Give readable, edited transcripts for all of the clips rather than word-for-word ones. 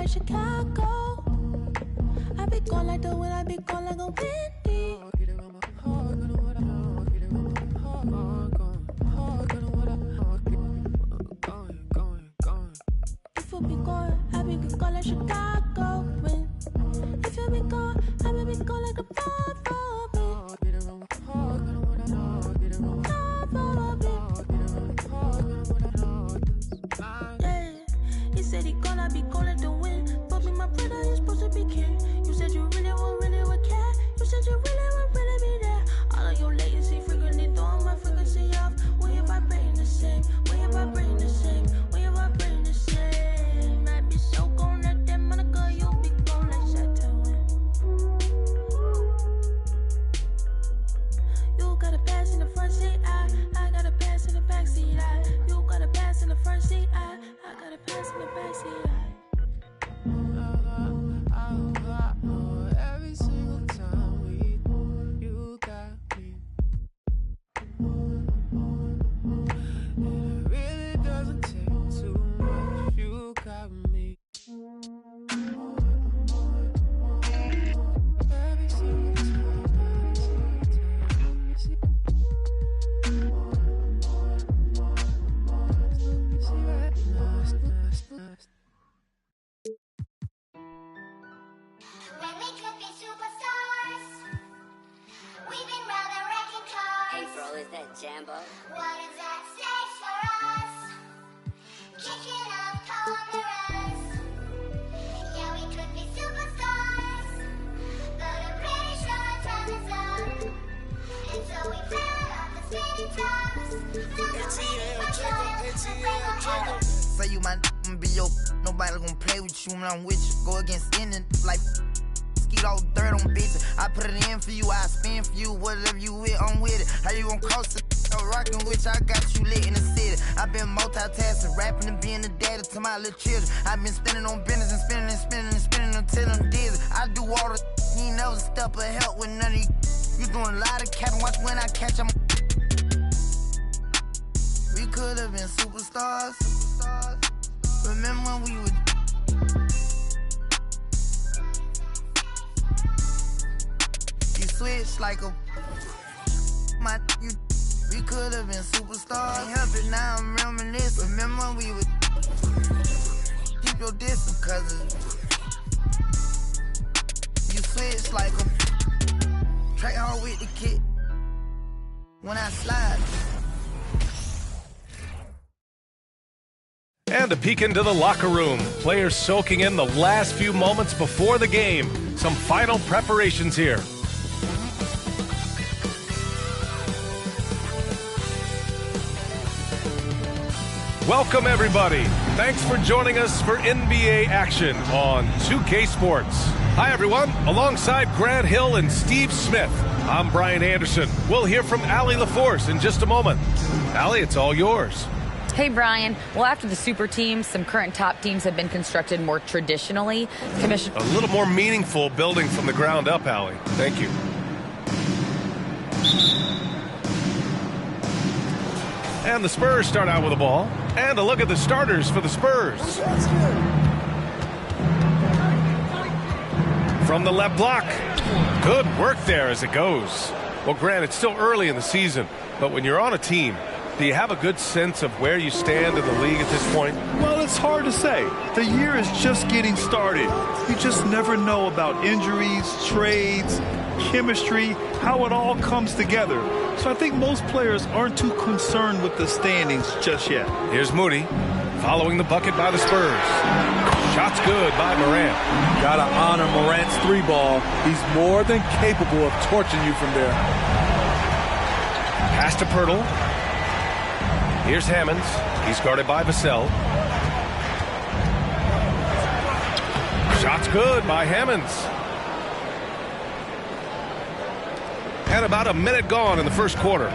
like Chicago. I be gone like the wind, I be gone like a windy. If you be gone, I be gone like Chicago wind. If you be gone, I be gone like a He said he gonna be gone like the wind. But me, my brother, you're supposed to be king. You said you really would care. You said you really would be there. All of your latency frequently throwing my frequency off. When you vibrating the same, when you vibrating the same, when you vibrating the same. I be so gone like that Monica, you be gone like Saturn. You got a pass in the front seat, I got a pass in the back seat. You got a pass in the front seat, I got a pass in the back seat. Every single time we move, you got me. It really doesn't take too much. You got me. Every single time. When we could be superstars, we've been rather wrecking cars. Hey bro, is that Jambo? What is at stake for us? Kicking up corners. Yeah, we could be superstars, but I'm pretty sure our time is up. And so we fell off the spinning tops. Say you my be your nobody gonna play with you when I'm with you. Go against any like skeet all dirt on bitches. I put it in for you, I spin for you. Whatever you with, I'm with it. How you gonna cross it? Rockin' with you, I got you lit in the city. I've been multitasking, rapping and being the daddy to my little children. I've been spinning on business and spinning and spinning and spinning until I'm dizzy. I do all the you ain't never step or help with none of you. You doing a lot of capping, watch when I catch them. We could have been superstars. Remember when we were you switched like a my you we could have been superstars. Ain't help it now I'm reminiscing. Remember when we would keep your distance cause you switched like a track hard with the kid when I slide. And a peek into the locker room. Players soaking in the last few moments before the game. Some final preparations here. Welcome, everybody. Thanks for joining us for NBA action on 2K Sports. Hi, everyone. Alongside Grant Hill and Steve Smith, I'm Brian Anderson. We'll hear from Allie LaForce in just a moment. Allie, it's all yours. Hey, Brian. Well, after the super teams, some current top teams have been constructed more traditionally. A little more meaningful building from the ground up, Allie. Thank you. And the Spurs start out with the ball. And a look at the starters for the Spurs. From the left block. Good work there as it goes. Well, Grant, it's still early in the season, but when you're on a team, do you have a good sense of where you stand in the league at this point? Well, it's hard to say. The year is just getting started. You just never know about injuries, trades, chemistry, how it all comes together. So I think most players aren't too concerned with the standings just yet. Here's Moody following the bucket by the Spurs. Shot's good by Morant. Gotta honor Morant's three ball. He's more than capable of torching you from there. Pass to Pirtle. Here's Hammonds. He's guarded by Vassell. Shot's good by Hammonds. And about a minute gone in the first quarter.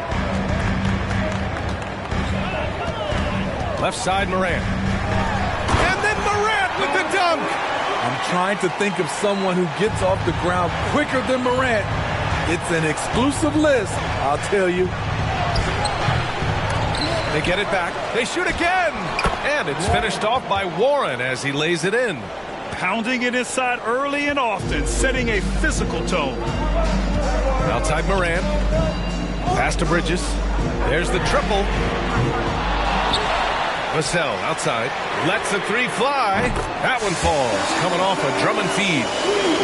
Left side, Morant. And then Morant with the dunk. I'm trying to think of someone who gets off the ground quicker than Morant. It's an exclusive list, I'll tell you. They get it back. They shoot again. And it's finished off by Warren as he lays it in. Pounding it inside early and often, setting a physical tone. Outside Morant. Pass to Bridges. There's the triple. Vassell outside. Lets the three fly. That one falls. Coming off a Drummond feed.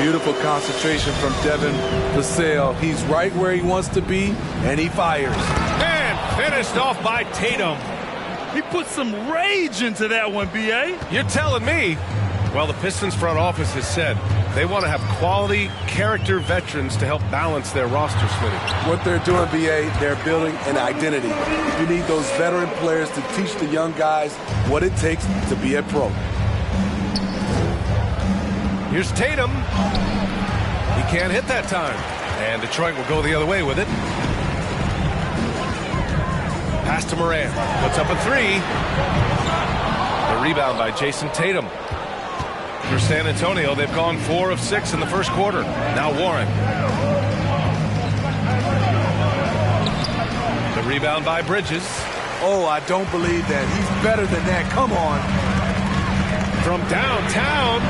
Beautiful concentration from Devin Vassell. He's right where he wants to be, and he fires. And finished off by Tatum. He put some rage into that one, B.A. You're telling me. Well, the Pistons front office has said they want to have quality character veterans to help balance their roster, Smitty. What they're doing, B.A., they're building an identity. You need those veteran players to teach the young guys what it takes to be a pro. Here's Tatum. He can't hit that time. And Detroit will go the other way with it. Pass to Morant. Puts up a three. The rebound by Jason Tatum. For San Antonio, they've gone 4 of 6 in the first quarter. Now Warren. The rebound by Bridges. Oh, I don't believe that. He's better than that. Come on. From downtown,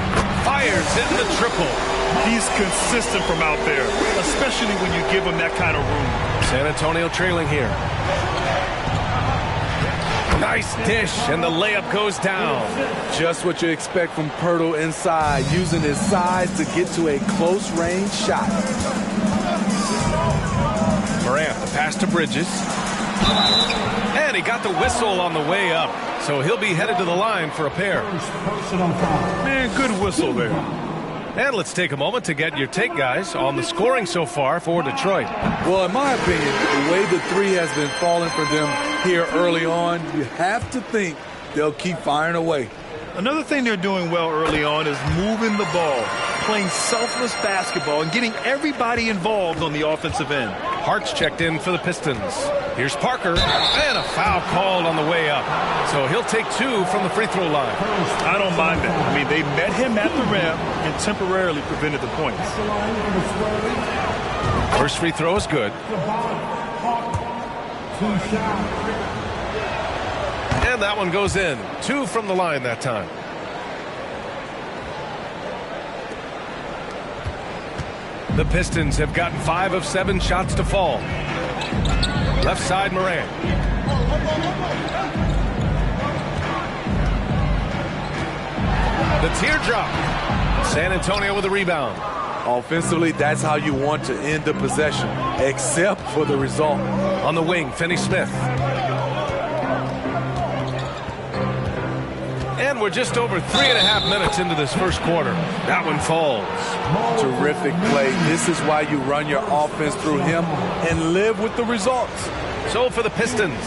fires in the triple. He's consistent from out there, especially when you give him that kind of room. San Antonio trailing here. Nice dish, and the layup goes down. Just what you expect from Poeltl inside, using his size to get to a close-range shot. Morant, the pass to Bridges. And he got the whistle on the way up, so he'll be headed to the line for a pair. Man, good whistle there. And let's take a moment to get your take, guys, on the scoring so far for Detroit. Well, in my opinion, the way the three has been falling for them here early on, you have to think they'll keep firing away. Another thing they're doing well early on is moving the ball, playing selfless basketball, and getting everybody involved on the offensive end. Hart's checked in for the Pistons. Here's Parker, and a foul called on the way up. So he'll take 2 from the free throw line. I don't mind that. I mean, they met him at the rim and temporarily prevented the points. First free throw is good. And that one goes in. 2 from the line that time. The Pistons have gotten 5 of 7 shots to fall. Left side, Morant. The teardrop. San Antonio with a rebound. Offensively, that's how you want to end the possession, except for the result. On the wing, Finney-Smith. And we're just over 3.5 minutes into this first quarter. That one falls. Terrific play. This is why you run your offense through him and live with the results. So for the Pistons,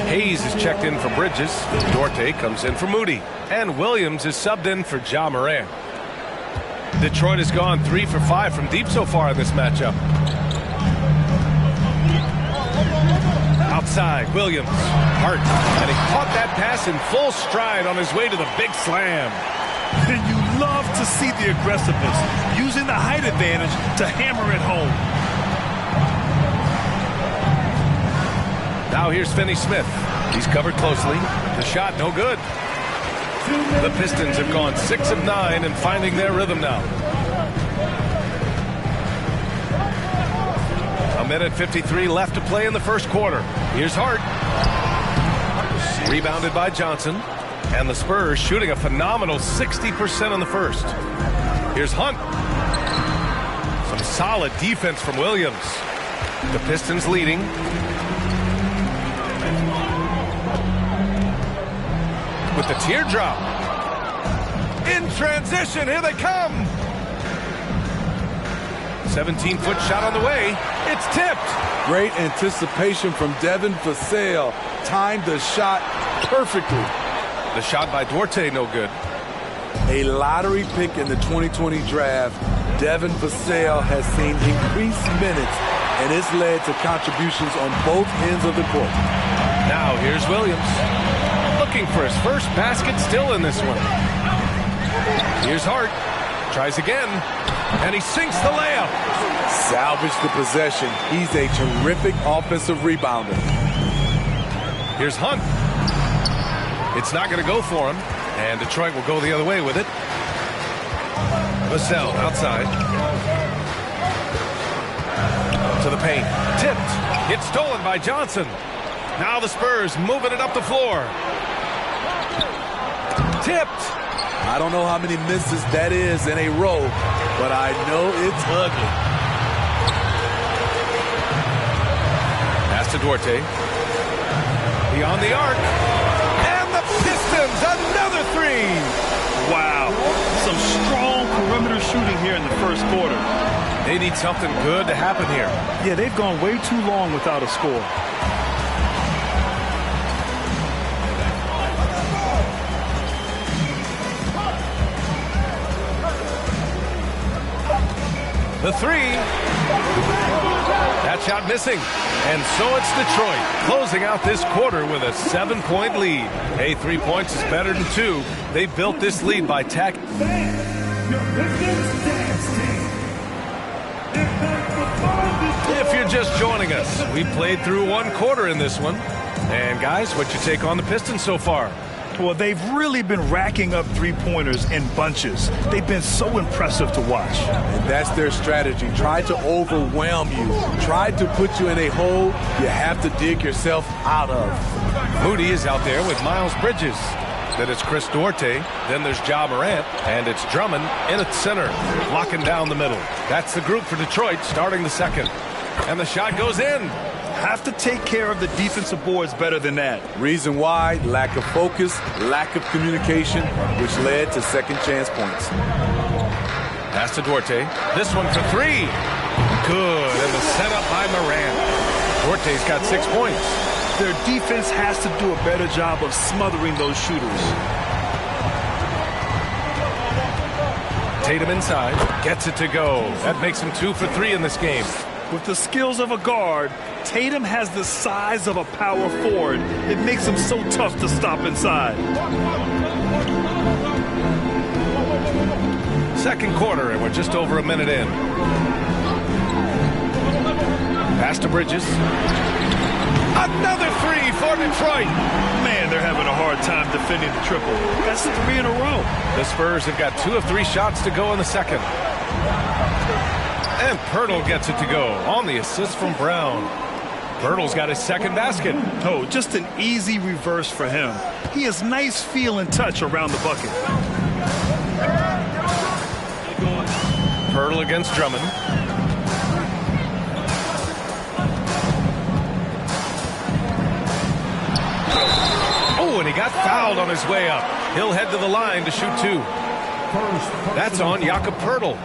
Hayes is checked in for Bridges. Duarte comes in for Moody. And Williams is subbed in for Ja Morant. Detroit has gone 3 for 5 from deep so far in this matchup. Outside, Williams. Hart. And he caught that pass in full stride on his way to the big slam. And you love to see the aggressiveness, using the height advantage to hammer it home. Now here's Finney-Smith. He's covered closely. The shot, no good. The Pistons have gone 6 of 9 and finding their rhythm now. 1:53 left to play in the first quarter. Here's Hart. Rebounded by Johnson. And the Spurs shooting a phenomenal 60% on the first. Here's Hunt. Some solid defense from Williams. The Pistons leading. With the teardrop. In transition, here they come. 17-foot shot on the way. It's tipped. Great anticipation from Devin Vassell. Timed the shot perfectly. The shot by Duarte, no good. A lottery pick in the 2020 draft, Devin Vassell has seen increased minutes, and it's led to contributions on both ends of the court. Now here's Williams. Looking for his first basket, still in this one. Here's Hart. Tries again. And he sinks the layup. Salvage the possession. He's a terrific offensive rebounder. Here's Hunt. It's not going to go for him. And Detroit will go the other way with it. Vassell outside. To the paint. Tipped. It's stolen by Johnson. Now the Spurs moving it up the floor. Tipped. I don't know how many misses that is in a row, but I know it's ugly. Pass to Duarte. Beyond the arc. And the Pistons, another three. Wow. Some strong perimeter shooting here in the first quarter. They need something good to happen here. Yeah, they've gone way too long without a score. The three. That shot missing. And so it's Detroit closing out this quarter with a 7-point lead. Hey, 3 points is better than 2. They built this lead by If you're just joining us, we played through 1 quarter in this one. And guys, what's your take on the Pistons so far? Well, they've really been racking up three-pointers in bunches. They've been so impressive to watch. And that's their strategy. Try to overwhelm you. Try to put you in a hole you have to dig yourself out of. Moody is out there with Miles Bridges. Then it's Chris Duarte. Then there's Ja Morant. And it's Drummond in at center, locking down the middle. That's the group for Detroit starting the second. And the shot goes in. Have to take care of the defensive boards better than that. Reason why? Lack of focus, lack of communication, which led to second chance points. Pass to Duarte. This one for 3. Good. And the setup by Morant. Duarte's got 6 points. Their defense has to do a better job of smothering those shooters. Tatum inside. Gets it to go. That makes him 2 for 3 in this game. With the skills of a guard, Tatum has the size of a power forward. It makes him so tough to stop inside. Second quarter, and we're just over a minute in. Pass to Bridges. Another 3 for Detroit. Man, they're having a hard time defending the triple. That's 3 in a row. The Spurs have got 2 of 3 shots to go in the second. And Pirtle gets it to go on the assist from Brown. Pirtle's got his second basket. Oh, just an easy reverse for him. He has nice feel and touch around the bucket. Pirtle against Drummond. Oh, and he got fouled on his way up. He'll head to the line to shoot 2. That's on Jakob Pirtle.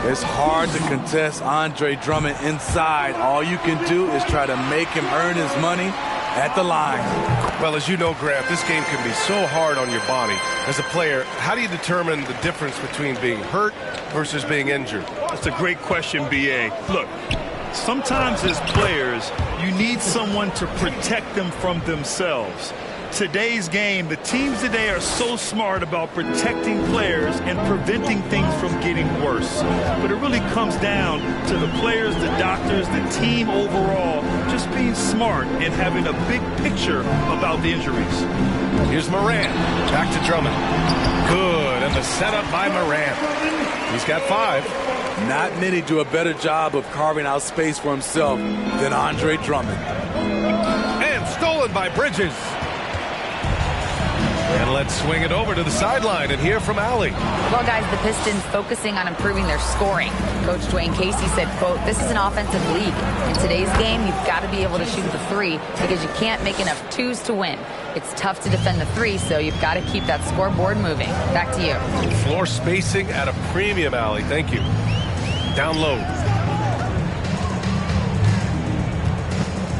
It's hard to contest Andre Drummond inside. All you can do is try to make him earn his money at the line. Well, as you know, Grant, this game can be so hard on your body. As a player, how do you determine the difference between being hurt versus being injured? That's a great question, B.A. Look, sometimes as players, you need someone to protect them from themselves. Today's game, the teams today are so smart about protecting players and preventing things from getting worse. But it really comes down to the players, the doctors, the team overall, just being smart and having a big picture about the injuries. Here's Morant. Back to Drummond. Good. And the setup by Morant. He's got 5. Not many do a better job of carving out space for himself than Andre Drummond. And stolen by Bridges. And let's swing it over to the sideline and hear from Allie. Well, guys, the Pistons focusing on improving their scoring. Coach Dwayne Casey said, quote, "This is an offensive league. In today's game, you've got to be able to shoot the 3 because you can't make enough 2s to win. It's tough to defend the 3, so you've got to keep that scoreboard moving." Back to you. Floor spacing at a premium, Allie. Thank you. Down low.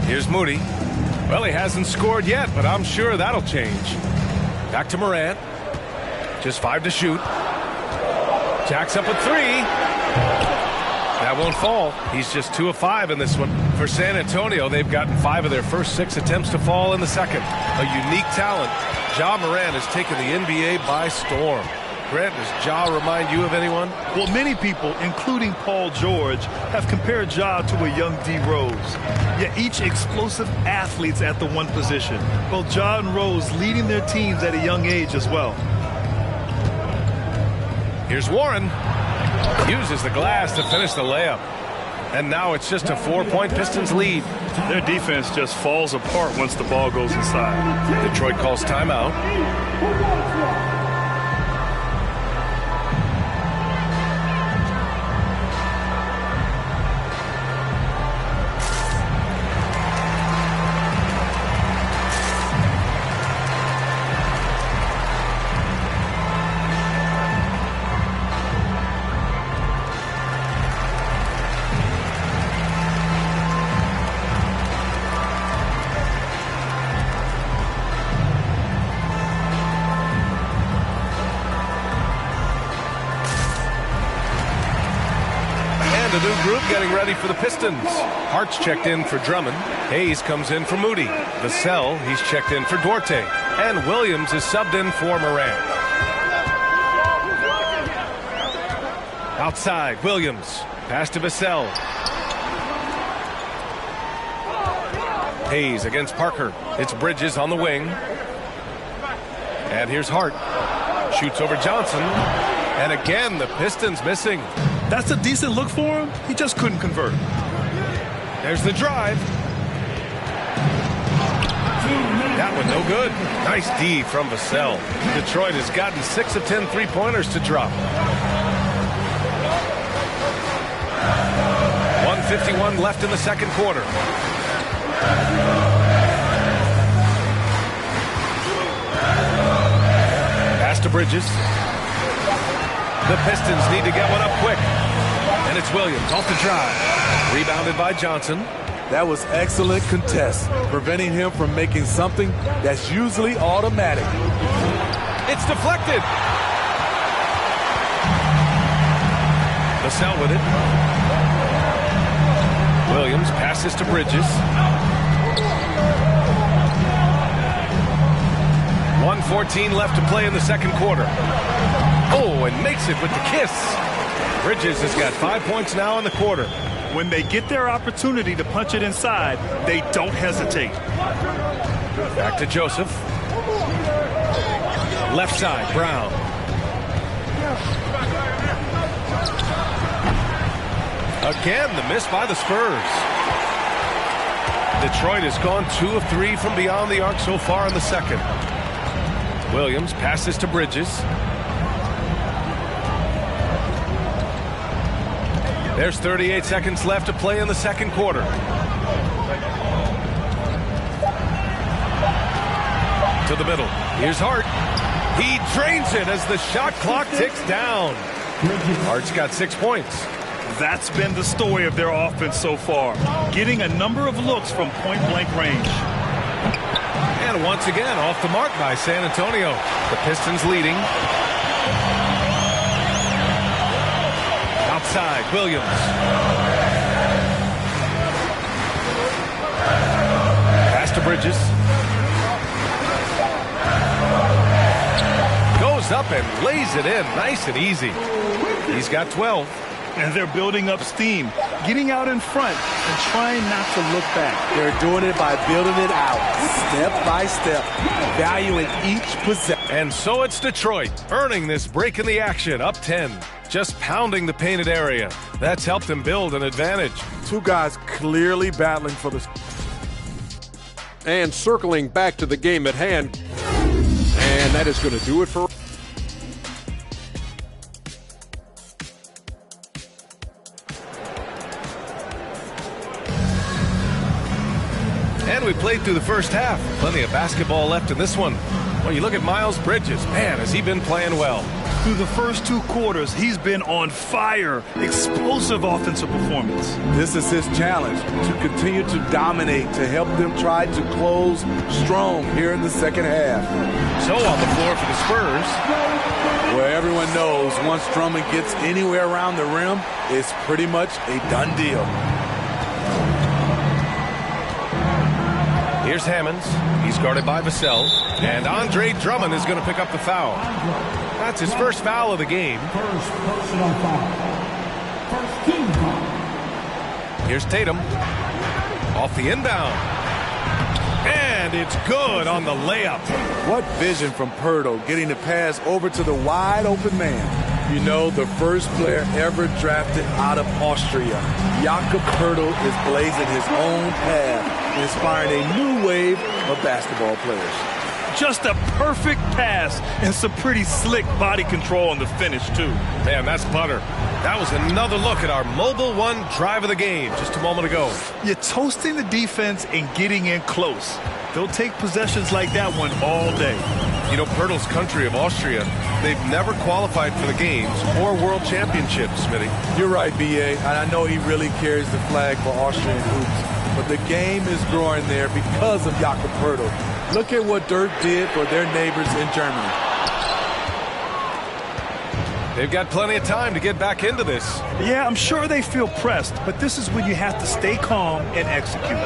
Here's Moody. Well, he hasn't scored yet, but I'm sure that'll change. Back to Morant. Just 5 to shoot. Jacks up a 3. That won't fall. He's just 2 of 5 in this one. For San Antonio, they've gotten 5 of their first 6 attempts to fall in the second. A unique talent. Ja Morant has taken the NBA by storm. Grant, does Ja remind you of anyone? Well, many people, including Paul George, have compared Ja to a young D. Rose. Yet each explosive athletes at the one position. Both Ja and Rose leading their teams at a young age as well. Here's Warren. Uses the glass to finish the layup. And now it's just a 4-point Pistons lead. Their defense just falls apart once the ball goes inside. Detroit calls timeout. A new group getting ready for the Pistons. Hart's checked in for Drummond. Hayes comes in for Moody. Vassell, he's checked in for Duarte. And Williams is subbed in for Morant. Outside, Williams. Pass to Vassell. Hayes against Parker. It's Bridges on the wing. And here's Hart. Shoots over Johnson. And again, the Pistons missing. That's a decent look for him. He just couldn't convert. There's the drive. That one no good. Nice D from Vassell. Detroit has gotten 6 of 10 3-pointers to drop. 1:51 left in the second quarter. Pass to Bridges. The Pistons need to get one up quick. And it's Williams off the drive. Rebounded by Johnson. That was excellent contest, preventing him from making something that's usually automatic. It's deflected. Vassell with it. Williams passes to Bridges. 1:14 left to play in the second quarter. Oh, and makes it with the kiss. Bridges has got 5 points now in the quarter. When they get their opportunity to punch it inside, they don't hesitate. Back to Joseph. Left side, Brown. Again, the miss by the Spurs. Detroit has gone 2 of 3 from beyond the arc so far in the second. Williams passes to Bridges. There's 38 seconds left to play in the second quarter. To the middle. Here's Hart. He drains it as the shot clock ticks down. Hart's got 6 points. That's been the story of their offense so far. Getting a number of looks from point-blank range. And once again, off the mark by San Antonio. The Pistons leading. Outside, Williams. Pass to Bridges. Goes up and lays it in nice and easy. He's got 12. And they're building up steam, getting out in front and trying not to look back. They're doing it by building it out, step by step, valuing each possession. And so it's Detroit, earning this break in the action, up 10. Just pounding the painted area. That's helped them build an advantage. Two guys clearly battling for the... And circling back to the game at hand. And that is going to do it for... And we played through the first half. Plenty of basketball left in this one. Well, you look at Miles Bridges. Man, has he been playing well. Through the first 2 quarters, he's been on fire. Explosive offensive performance. This is his challenge, to continue to dominate, to help them try to close strong here in the second half. So on the floor for the Spurs. Where everyone knows once Drummond gets anywhere around the rim, it's pretty much a done deal. Here's Hammonds. He's guarded by Vassell. And Andre Drummond is going to pick up the foul. That's his first foul of the game. First personal foul. First team foul. Here's Tatum. Off the inbound. And it's good on the layup. What vision from Pirtle, getting the pass over to the wide open man. You know, the first player ever drafted out of Austria, Jakob Poeltl, is blazing his own path, inspiring a new wave of basketball players. Just a perfect pass and some pretty slick body control on the finish, too. Man, that's butter. That was another look at our Mobile One drive of the game just a moment ago. You're toasting the defense and getting in close. They'll take possessions like that one all day. You know, Poeltl's country of Austria, they've never qualified for the games or world championships, Smitty. You're right, B.A. And I know he really carries the flag for Austrian hoops. But the game is growing there because of Jakob Poeltl. Look at what Dirk did for their neighbors in Germany. They've got plenty of time to get back into this. Yeah, I'm sure they feel pressed, but this is when you have to stay calm and execute.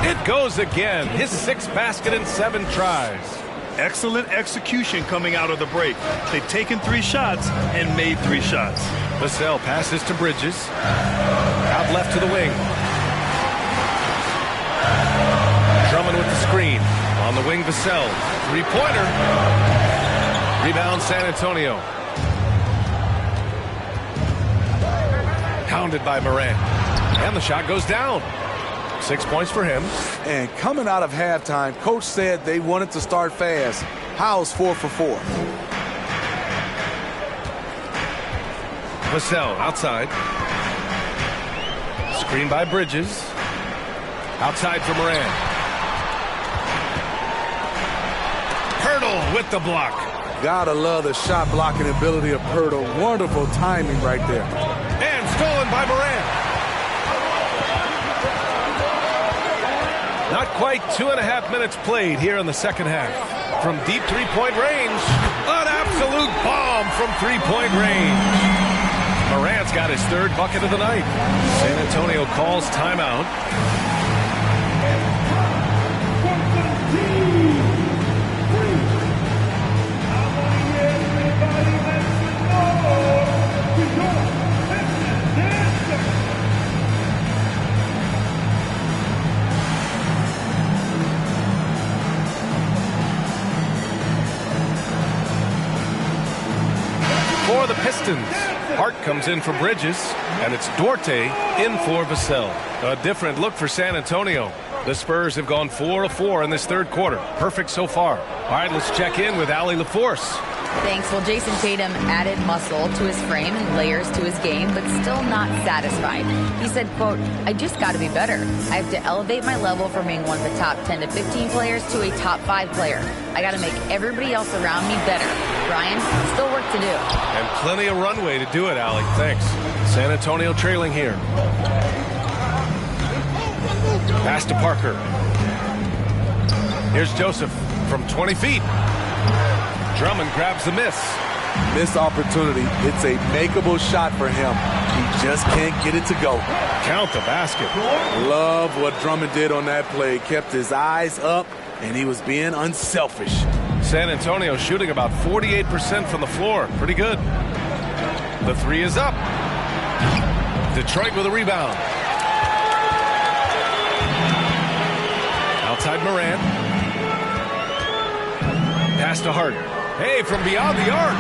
It goes again. His 6th basket in 7 tries. Excellent execution coming out of the break. They've taken 3 shots and made 3 shots. Vassell passes to Bridges. Out left to the wing. Drummond with the screen. On the wing, Vassell. 3-pointer. Rebound, San Antonio. Pounded by Morant. And the shot goes down. 6 points for him. And coming out of halftime, Coach said they wanted to start fast. Howell's 4 for 4. Vassell outside. Screen by Bridges. Outside for Morant. Poeltl with the block. Gotta love the shot blocking ability of Poeltl. Wonderful timing right there. And stolen by Morant. Not quite 2.5 minutes played here in the second half. From deep 3-point range, an absolute bomb from 3-point range. Morant's got his 3rd bucket of the night. San Antonio calls timeout. For the Pistons, Hart comes in for Bridges, and it's Duarte in for Vassell. A different look for San Antonio. The Spurs have gone 4 of 4 in this 3rd quarter. Perfect so far. All right, let's check in with Allie LaForce. Thanks. Well, Jason Tatum added muscle to his frame and layers to his game, but still not satisfied. He said, quote, "I just got to be better. I have to elevate my level from being one of the top 10 to 15 players to a top 5 player. I got to make everybody else around me better. Brian, still work to do." And plenty of runway to do it, Allie. Thanks. San Antonio trailing here. Pass to Parker. Here's Joseph from 20 feet. Drummond grabs the miss. Missed opportunity. It's a makeable shot for him. He just can't get it to go. Count the basket. Love what Drummond did on that play. Kept his eyes up, and he was being unselfish. San Antonio shooting about 48% from the floor. Pretty good. The 3 is up. Detroit with a rebound. Outside Morant. Pass to Hart. Hey, from beyond the arc.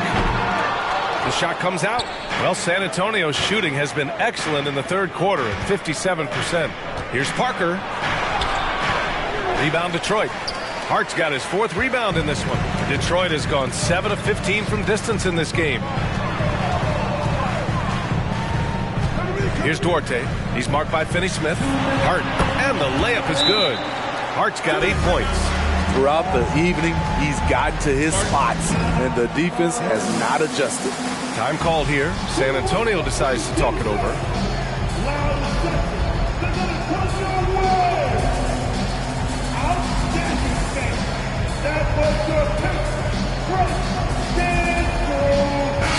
The shot comes out. Well, San Antonio's shooting has been excellent in the 3rd quarter at 57%. Here's Parker. Rebound Detroit. Hart's got his 4th rebound in this one. Detroit has gone 7 of 15 from distance in this game. Here's Duarte. He's marked by Finney Smith. Hart. And the layup is good. Hart's got 8 points. Throughout the evening, he's gotten to his spots, and the defense has not adjusted. Time called here. San Antonio decides to talk it over.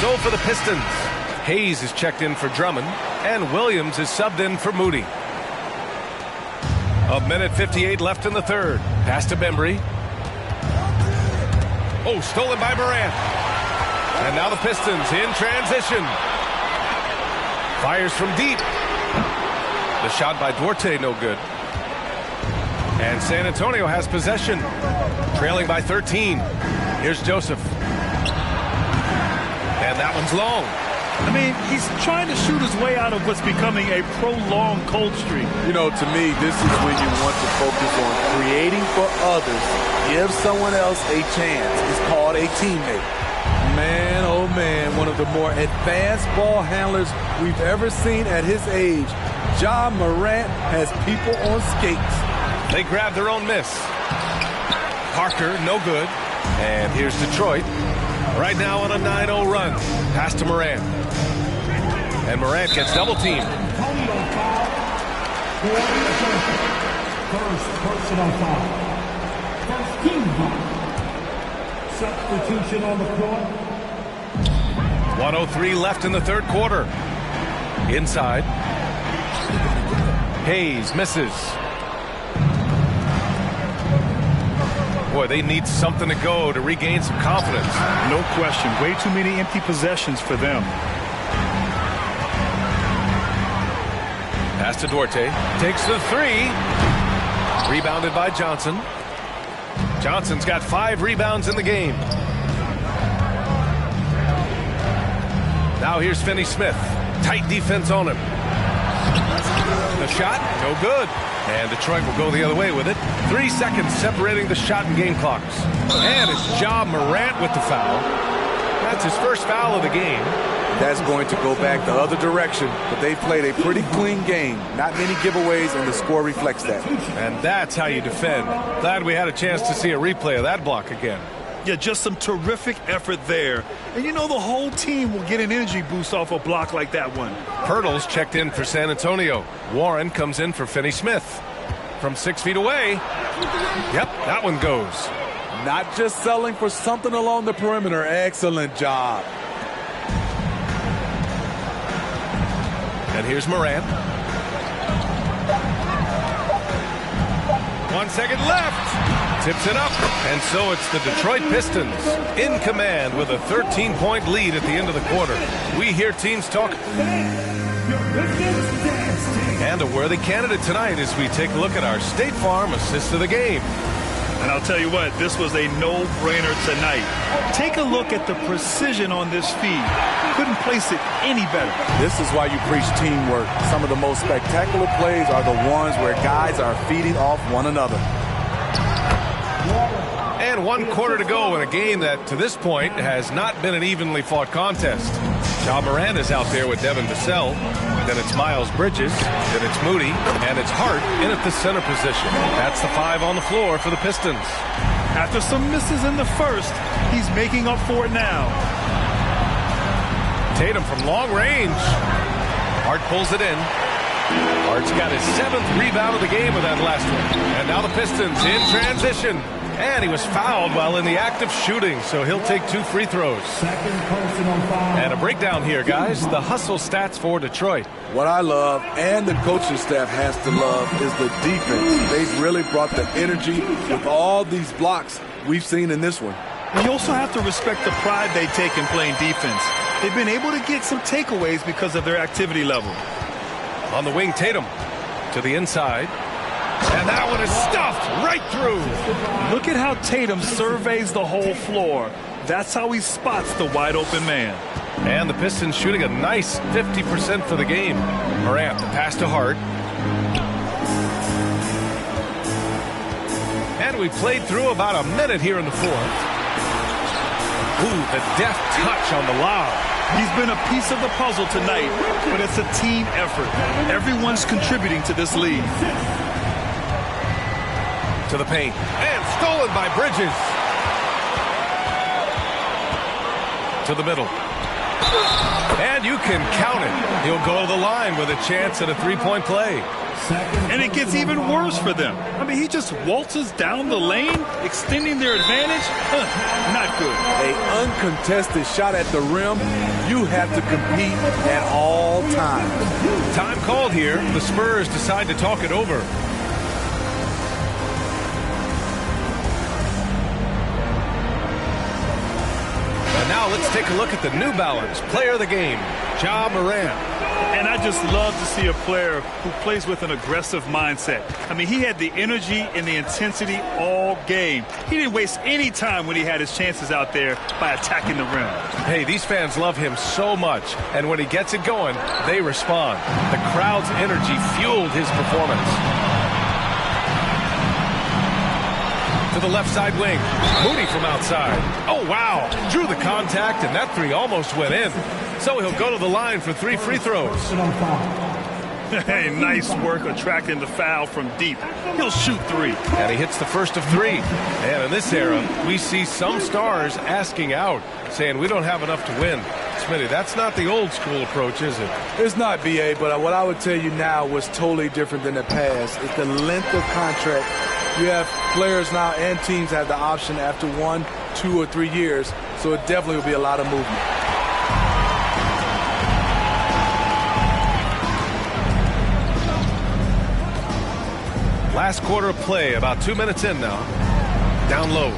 So for the Pistons, Hayes is checked in for Drummond, and Williams is subbed in for Moody. 1:58 left in the 3rd. Pass to Bembry. Oh, stolen by Morant. And now the Pistons in transition. Fires from deep. The shot by Duarte, no good. And San Antonio has possession, trailing by 13. Here's Joseph. And And that one's long. I mean, he's trying to shoot his way out of what's becoming a prolonged cold streak. You know, to me, this is when you want to focus on creating for others. Give someone else a chance. It's called a teammate. Man, oh man, one of the more advanced ball handlers we've ever seen at his age. Ja Morant has people on skates. They grab their own miss. Parker, no good. And here's Detroit. Right now on a 9-0 run. Pass to Morant. And Morant gets double-teamed. First personal foul. First team foul. Substitution on the court. 1:03 left in the third quarter. Inside. Hayes misses. Boy, they need something to go to regain some confidence. No question. Way too many empty possessions for them. Pass to Duarte. Takes the three. Rebounded by Johnson. Johnson's got 5 rebounds in the game. Now here's Finney-Smith. Tight defense on him. The shot, no good. And Detroit will go the other way with it. 3 seconds separating the shot and game clocks. And it's Ja Morant with the foul. That's his first foul of the game. That's going to go back the other direction, but they played a pretty clean game. Not many giveaways, and the score reflects that. And that's how you defend. Glad we had a chance to see a replay of that block again. Yeah, just some terrific effort there. And you know the whole team will get an energy boost off a block like that one. Pirtles checked in for San Antonio. Warren comes in for Finney-Smith. From 6 feet away. Yep, that one goes. Not just selling for something along the perimeter. Excellent job. And here's Morant. 1 second left. Tips it up. And so it's the Detroit Pistons in command with a 13-point lead at the end of the quarter. We hear teams talk. And a worthy candidate tonight as we take a look at our State Farm assist of the game. And I'll tell you what, this was a no-brainer tonight. Take a look at the precision on this feed. Couldn't place it any better. This is why you preach teamwork. Some of the most spectacular plays are the ones where guys are feeding off one another. And 1 quarter to go in a game that, to this point, has not been an evenly fought contest. Ja Morant is out there with Devin Vassell. Then it's Miles Bridges. Then it's Moody. And it's Hart in at the center position. That's the 5 on the floor for the Pistons. After some misses in the first, he's making up for it now. Tatum from long range. Hart pulls it in. Hart's got his 7th rebound of the game with that last one. And now the Pistons in transition. And he was fouled while in the act of shooting, so he'll take 2 free throws. Second personal foul. And a breakdown here, guys. The hustle stats for Detroit. What I love, and the coaching staff has to love, is the defense. They've really brought the energy with all these blocks we've seen in this one. And you also have to respect the pride they take in playing defense. They've been able to get some takeaways because of their activity level. On the wing, Tatum to the inside. And that one is stuffed right through. Look at how Tatum surveys the whole floor. That's how he spots the wide open man. And the Pistons shooting a nice 50% for the game. Morant, the pass to Hart. And we played through about a minute here in the fourth. Ooh, the deft touch on the lob. He's been a piece of the puzzle tonight, but it's a team effort. Everyone's contributing to this lead. To the paint. And stolen by Bridges. To the middle. And you can count it. He'll go to the line with a chance at a 3-point play. And it gets even worse for them. I mean, he just waltzes down the lane, extending their advantage. Not good. An uncontested shot at the rim. You have to compete at all times. Time called here. The Spurs decide to talk it over. And now let's take a look at the New Balance player of the game, Ja Morant. And I just love to see a player who plays with an aggressive mindset. I mean, he had the energy and the intensity all game. He didn't waste any time when he had his chances out there by attacking the rim. Hey, these fans love him so much, and when he gets it going, they respond. The crowd's energy fueled his performance. To the left side wing. Moody from outside. Oh, wow. Drew the contact, and that three almost went in. So he'll go to the line for 3 free throws. Hey, nice work attracting the foul from deep. He'll shoot 3. And he hits the first of 3. And in this era, we see some stars asking out, saying we don't have enough to win. Smitty, that's not the old school approach, is it? It's not, B.A., but what I would tell you now was totally different than the past. It's the length of contract. You have players now and teams have the option after 1, 2, or 3 years, so it definitely will be a lot of movement. Last quarter of play, about 2 minutes in now. Down low.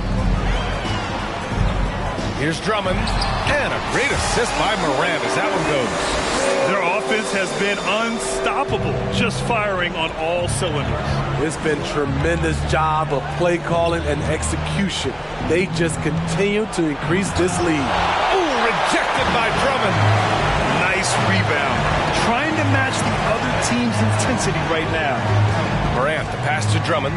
Here's Drummond, and a great assist by Morant as that one goes. Their offense has been unstoppable, just firing on all cylinders. It's been tremendous job of play calling and execution. They just continue to increase this lead. Ooh, rejected by Drummond. Nice rebound. Trying to match the other team's intensity right now. Morant, the pass to Drummond.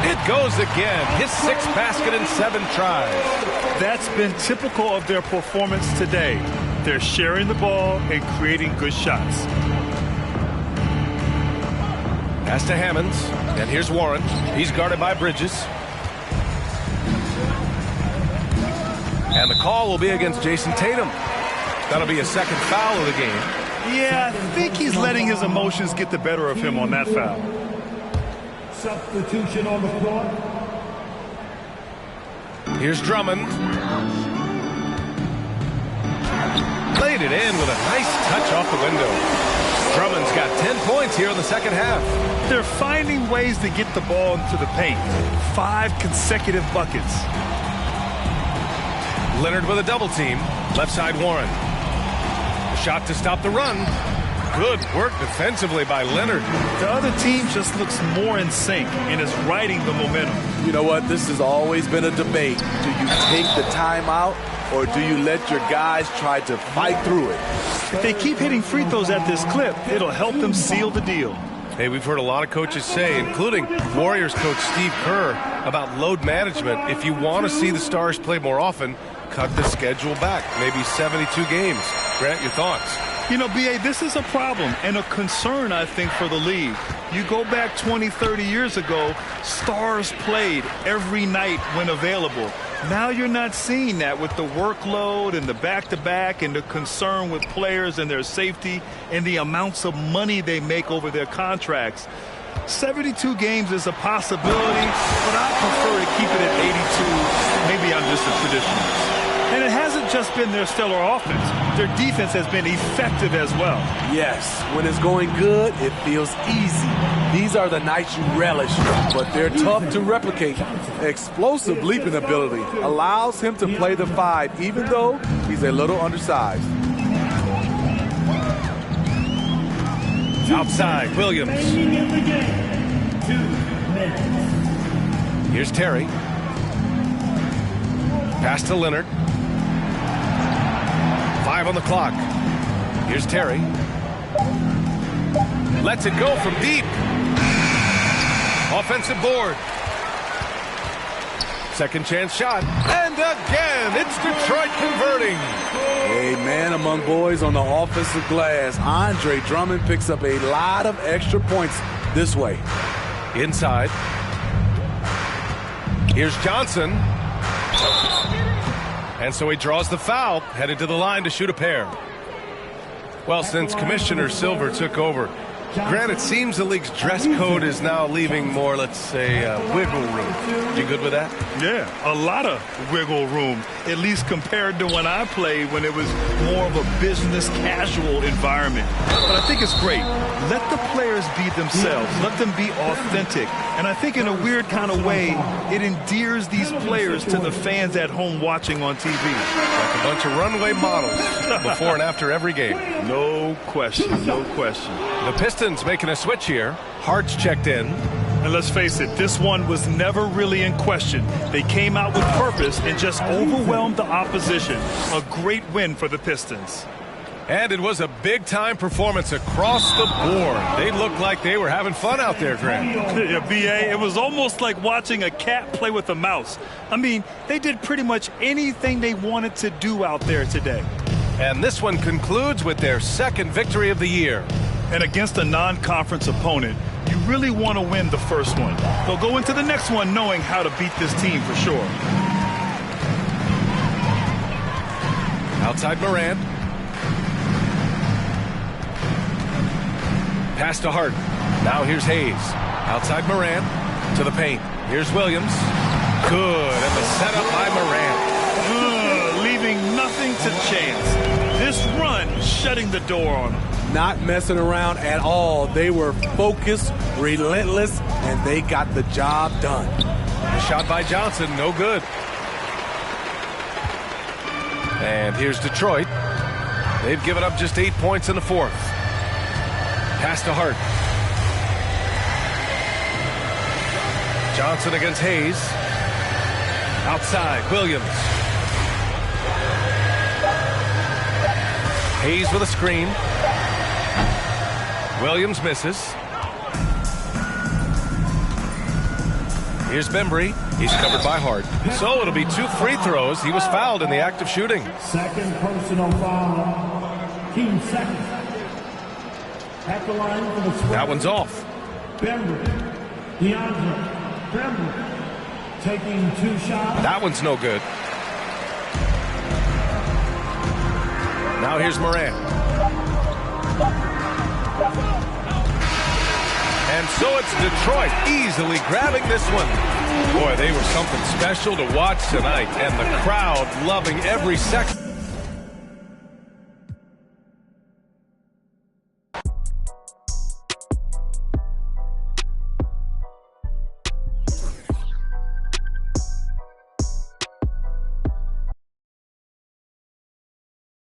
It goes again. His 6th basket in 7 tries. That's been typical of their performance today. They're sharing the ball and creating good shots. Pass to Hammonds. And here's Warren. He's guarded by Bridges. And the call will be against Jason Tatum. That'll be a 2nd foul of the game. Yeah, I think he's letting his emotions get the better of him on that foul. Substitution on the floor. Here's Drummond. Laid it in with a nice touch off the window. Drummond's got 10 points here in the second half. They're finding ways to get the ball into the paint. 5 consecutive buckets. Leonard with a double team. Left side Warren. A shot to stop the run. Good work defensively by Leonard. The other team just looks more in sync and is riding the momentum. You know what? This has always been a debate. Do you take the timeout or do you let your guys try to fight through it? If they keep hitting free throws at this clip, it'll help them seal the deal. Hey, we've heard a lot of coaches say, including Warriors coach Steve Kerr, about load management. If you want to see the Stars play more often, cut the schedule back, maybe 72 games. Grant, your thoughts? You know, B.A., this is a problem and a concern, I think, for the league. You go back 20, 30 years ago, Stars played every night when available. Now you're not seeing that with the workload and the back-to-back and the concern with players and their safety and the amounts of money they make over their contracts. 72 games is a possibility, but I prefer to keep it at 82. Maybe I'm just a traditionalist. And it hasn't just been their stellar offense. Their defense has been effective as well. Yes, when it's going good, it feels easy. These are the nights you relish, but they're tough to replicate. Explosive leaping ability allows him to play the 5, even though he's a little undersized. Outside, Williams. Here's Terry. Pass to Leonard. 5 on the clock. Here's Terry. Lets it go from deep. Offensive board. Second chance shot. And again, it's Detroit converting. A man among boys on the offensive glass. Andre Drummond picks up a lot of extra points this way. Inside. Here's Johnson. And so he draws the foul, headed to the line to shoot a pair. Well, since Commissioner Silver took over, Grant, it seems the league's dress code is now leaving more, let's say, wiggle room. You good with that? Yeah, a lot of wiggle room, at least compared to when I played, when it was more of a business casual environment. But I think it's great. Let the players be themselves. Let them be authentic. And I think in a weird kind of way, it endears these players to the fans at home watching on TV. Like a bunch of runway models before and after every game. No question, no question. The Pistons making a switch here. Hart's checked in. And let's face it, this one was never really in question. They came out with purpose and just overwhelmed the opposition. A great win for the Pistons. And it was a big-time performance across the board. They looked like they were having fun out there, Grant. Yeah, B.A., it was almost like watching a cat play with a mouse. I mean, they did pretty much anything they wanted to do out there today. And this one concludes with their second victory of the year. And against a non-conference opponent, you really want to win the first one. They'll go into the next one knowing how to beat this team for sure. Outside Morant. Pass to Hart. Now here's Hayes. Outside Morant. To the paint. Here's Williams. Good. And the setup by Morant. Leaving nothing to chance. This run shutting the door on them. Not messing around at all. They were focused, relentless, and they got the job done. The shot by Johnson, no good. And here's Detroit. They've given up just 8 points in the fourth. Pass to Hart. Johnson against Hayes. Outside, Williams. Hayes with a screen. Williams misses. Here's Bembry. He's covered by Hart. So it'll be 2 free throws. He was fouled in the act of shooting. Second personal foul. Team second. At the line for the That one's off. Bembry. DeAndre Bembry taking 2 shots. That one's no good. Now here's Morant. And so it's Detroit easily grabbing this one. Boy, they were something special to watch tonight, and the crowd loving every second.